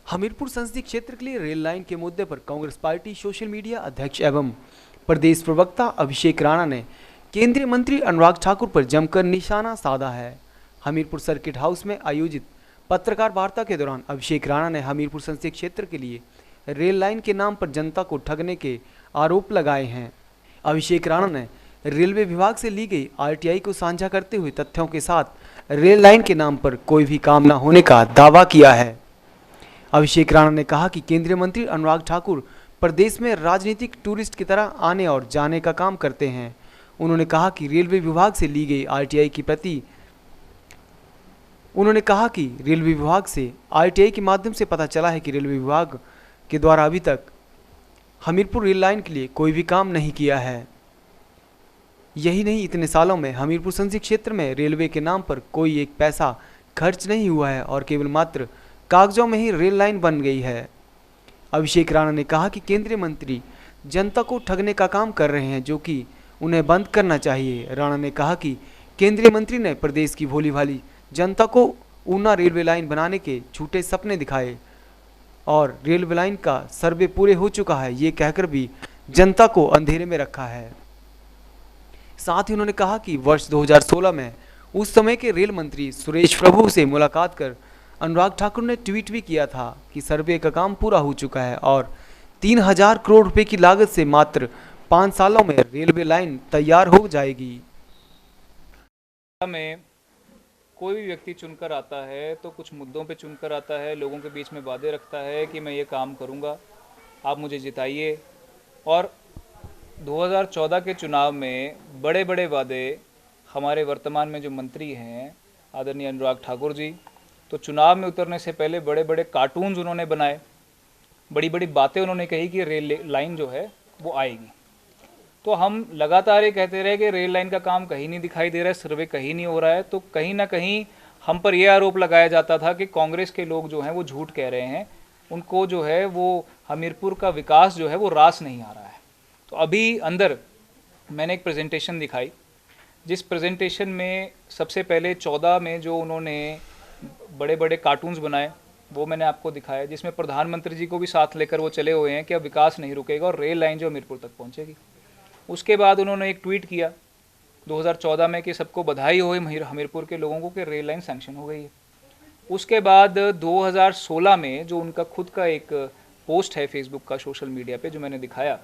हमीरपुर संसदीय क्षेत्र के लिए रेल लाइन के मुद्दे पर कांग्रेस पार्टी सोशल मीडिया अध्यक्ष एवं प्रदेश प्रवक्ता अभिषेक राणा ने केंद्रीय मंत्री अनुराग ठाकुर पर जमकर निशाना साधा है। हमीरपुर सर्किट हाउस में आयोजित पत्रकार वार्ता के दौरान अभिषेक राणा ने हमीरपुर संसदीय क्षेत्र के लिए रेल लाइन के नाम पर जनता को ठगने के आरोप लगाए हैं। अभिषेक राणा ने रेलवे विभाग से ली गई आरटीआई को साझा करते हुए तथ्यों के साथ रेल लाइन के नाम पर कोई भी काम न होने का दावा किया है। अभिषेक राणा ने कहा कि केंद्रीय मंत्री अनुराग ठाकुर प्रदेश में राजनीतिक टूरिस्ट की तरह आने और जाने का काम करते हैं। उन्होंने कहा कि रेलवे विभाग से ली गई आरटीआई के माध्यम से पता चला है कि रेलवे विभाग के द्वारा अभी तक हमीरपुर रेल लाइन के लिए कोई भी काम नहीं किया है। यही नहीं, इतने सालों में हमीरपुर संसदीय क्षेत्र में रेलवे के नाम पर कोई एक पैसा खर्च नहीं हुआ है और केवल मात्र कागजों में ही रेल लाइन बन गई है। अभिषेक राणा ने कहा कि केंद्रीय मंत्री जनता को ठगने का काम कर रहे हैं, जो कि उन्हें बंद करना चाहिए। राणा ने कहा कि केंद्रीय मंत्री ने प्रदेश की भोली भाली जनता को ऊना रेलवे लाइन बनाने के झूठे सपने दिखाए और रेलवे लाइन का सर्वे पूरे हो चुका है, ये कहकर भी जनता को अंधेरे में रखा है। साथ ही उन्होंने कहा कि वर्ष 2016 में उस समय के रेल मंत्री सुरेश प्रभु से मुलाकात कर अनुराग ठाकुर ने ट्वीट भी किया था कि सर्वे का काम पूरा हो चुका है और 3000 करोड़ रुपए की लागत से मात्र 5 सालों में रेलवे लाइन तैयार हो जाएगी। में कोई भी व्यक्ति चुनकर आता है तो कुछ मुद्दों पे चुनकर आता है, लोगों के बीच में वादे रखता है कि मैं ये काम करूँगा, आप मुझे जिताइए। और 2014 के चुनाव में बड़े बड़े वादे हमारे वर्तमान में जो मंत्री हैं आदरणीय अनुराग ठाकुर जी, तो चुनाव में उतरने से पहले बड़े बड़े कार्टून्स उन्होंने बनाए, बड़ी बड़ी बातें उन्होंने कही कि रेल लाइन जो है वो आएगी। तो हम लगातार ये कहते रहे कि रेल लाइन का काम कहीं नहीं दिखाई दे रहा है, सर्वे कहीं नहीं हो रहा है। तो कहीं ना कहीं हम पर यह आरोप लगाया जाता था कि कांग्रेस के लोग जो हैं वो झूठ कह रहे हैं, उनको जो है वो हमीरपुर का विकास जो है वो रास नहीं आ रहा है। तो अभी अंदर मैंने एक प्रेजेंटेशन दिखाई, जिस प्रेजेंटेशन में सबसे पहले 14 में जो उन्होंने बड़े बड़े कार्टून्स बनाए वो मैंने आपको दिखाया, जिसमें प्रधानमंत्री जी को भी साथ लेकर वो चले हुए हैं कि अब विकास नहीं रुकेगा और रेल लाइन जो हमीरपुर तक पहुंचेगी। उसके बाद उन्होंने एक ट्वीट किया 2014 में कि सबको बधाई हो हमीरपुर के लोगों को कि रेल लाइन सैंक्शन हो गई है। उसके बाद 2016 में जो उनका खुद का एक पोस्ट है फेसबुक का सोशल मीडिया पे जो मैंने दिखाया,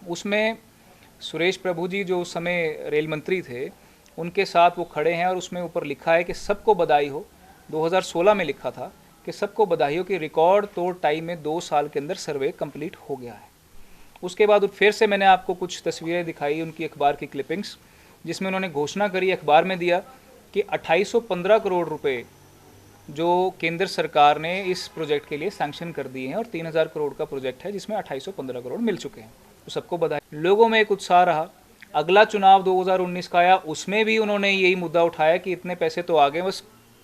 उसमें सुरेश प्रभु जी जो उस समय रेल मंत्री थे उनके साथ वो खड़े हैं और उसमें ऊपर लिखा है कि सबको बधाई हो। 2016 में लिखा था कि सबको बधाई हो कि रिकॉर्ड तोड़ टाइम में 2 साल के अंदर सर्वे कंप्लीट हो गया है। उसके बाद फिर से मैंने आपको कुछ तस्वीरें दिखाई उनकी अखबार की क्लिपिंग्स, जिसमें उन्होंने घोषणा करी अखबार में दिया कि 2815 करोड़ रुपए जो केंद्र सरकार ने इस प्रोजेक्ट के लिए सैंक्शन कर दिए हैं और 3000 करोड़ का प्रोजेक्ट है जिसमें 2815 करोड़ मिल चुके हैं। तो सबको बधाई। लोगों में एक उत्साह रहा। अगला चुनाव 2019 का आया, उसमें भी उन्होंने यही मुद्दा उठाया कि इतने पैसे तो आ गए, बस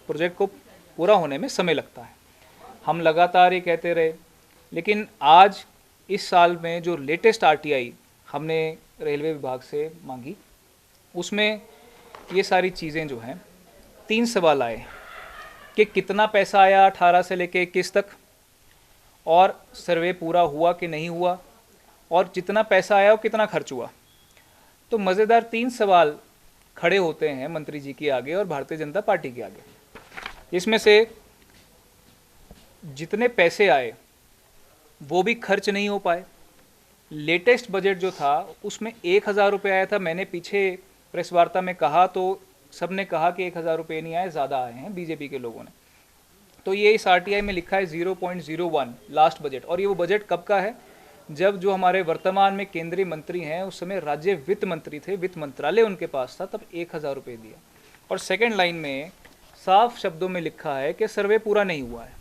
प्रोजेक्ट को पूरा होने में समय लगता है। हम लगातार ये कहते रहे, लेकिन आज इस साल में जो लेटेस्ट आरटीआई हमने रेलवे विभाग से मांगी, उसमें ये सारी चीज़ें जो हैं 3 सवाल आए कि कितना पैसा आया 18 से लेके 21 तक, और सर्वे पूरा हुआ कि नहीं हुआ, और जितना पैसा आया वो कितना खर्च हुआ। तो मज़ेदार 3 सवाल खड़े होते हैं मंत्री जी के आगे और भारतीय जनता पार्टी के आगे। इसमें से जितने पैसे आए वो भी खर्च नहीं हो पाए। लेटेस्ट बजट जो था उसमें 1000 रुपये आया था। मैंने पीछे प्रेस वार्ता में कहा तो सब ने कहा कि 1000 रुपये नहीं आए, ज़्यादा आए हैं बीजेपी के लोगों ने। तो ये इस आरटीआई में लिखा है 0.01 लास्ट बजट, और ये वो बजट कब का है जब जो हमारे वर्तमान में केंद्रीय मंत्री हैं उस समय राज्य वित्त मंत्री थे, वित्त मंत्रालय उनके पास था, तब 1000 रुपये दिया। और सेकेंड लाइन में साफ शब्दों में लिखा है कि सर्वे पूरा नहीं हुआ है।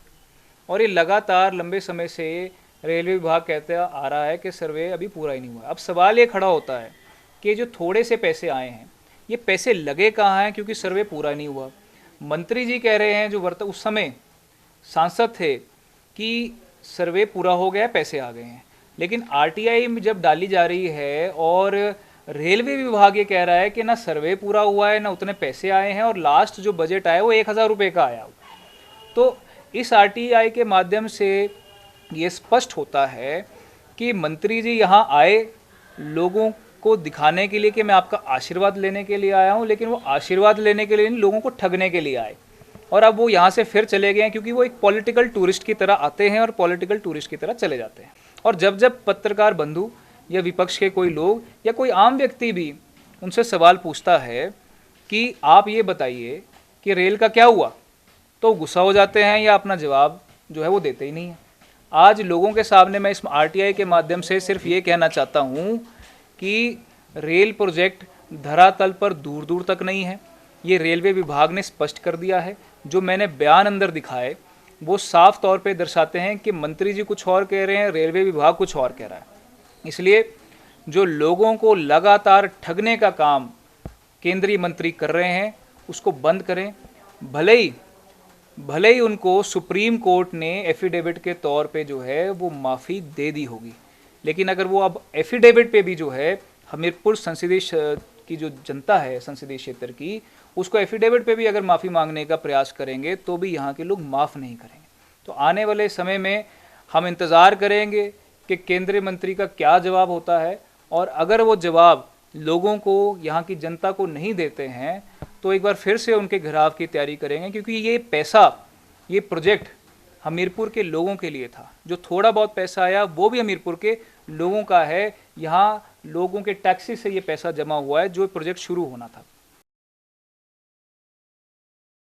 और ये लगातार लंबे समय से रेलवे विभाग कहते आ रहा है कि सर्वे अभी पूरा ही नहीं हुआ। अब सवाल ये खड़ा होता है कि जो थोड़े से पैसे आए हैं ये पैसे लगे कहाँ हैं, क्योंकि सर्वे पूरा नहीं हुआ। मंत्री जी कह रहे हैं जो उस समय सांसद थे कि सर्वे पूरा हो गया, पैसे आ गए हैं, लेकिन आरटीआई में जब डाली जा रही है और रेलवे विभाग ये कह रहा है कि ना सर्वे पूरा हुआ है ना उतने पैसे आए हैं और लास्ट जो बजट आया वो 1000 रुपये का आया। तो इस आरटीआई के माध्यम से ये स्पष्ट होता है कि मंत्री जी यहाँ आए लोगों को दिखाने के लिए कि मैं आपका आशीर्वाद लेने के लिए आया हूँ, लेकिन वो आशीर्वाद लेने के लिए नहीं, लोगों को ठगने के लिए आए। और अब वो यहाँ से फिर चले गए हैं, क्योंकि वो एक पॉलिटिकल टूरिस्ट की तरह आते हैं और पॉलिटिकल टूरिस्ट की तरह चले जाते हैं। और जब जब पत्रकार बंधु या विपक्ष के कोई लोग या कोई आम व्यक्ति भी उनसे सवाल पूछता है कि आप ये बताइए कि रेल का क्या हुआ, तो गुस्सा हो जाते हैं या अपना जवाब जो है वो देते ही नहीं है। आज लोगों के सामने मैं इस आरटीआई के माध्यम से सिर्फ ये कहना चाहता हूँ कि रेल प्रोजेक्ट धरातल पर दूर दूर तक नहीं है। ये रेलवे विभाग ने स्पष्ट कर दिया है। जो मैंने बयान अंदर दिखाए वो साफ तौर पे दर्शाते हैं कि मंत्री जी कुछ और कह रहे हैं, रेलवे विभाग कुछ और कह रहा है। इसलिए जो लोगों को लगातार ठगने का काम केंद्रीय मंत्री कर रहे हैं उसको बंद करें। भले ही उनको सुप्रीम कोर्ट ने एफिडेविट के तौर पे जो है वो माफ़ी दे दी होगी, लेकिन अगर वो अब एफिडेविट पे भी जो है हमीरपुर संसदीय की जो जनता है संसदीय क्षेत्र की, उसको एफिडेविट पे भी अगर माफ़ी मांगने का प्रयास करेंगे तो भी यहाँ के लोग माफ़ नहीं करेंगे। तो आने वाले समय में हम इंतज़ार करेंगे कि केंद्रीय मंत्री का क्या जवाब होता है, और अगर वो जवाब लोगों को, यहाँ की जनता को नहीं देते हैं तो एक बार फिर से उनके घेराव की तैयारी करेंगे, क्योंकि ये पैसा, ये प्रोजेक्ट हमीरपुर के लोगों के लिए था। जो थोड़ा बहुत पैसा आया वो भी हमीरपुर के लोगों का है। यहाँ लोगों के टैक्सी से ये पैसा जमा हुआ है जो प्रोजेक्ट शुरू होना था।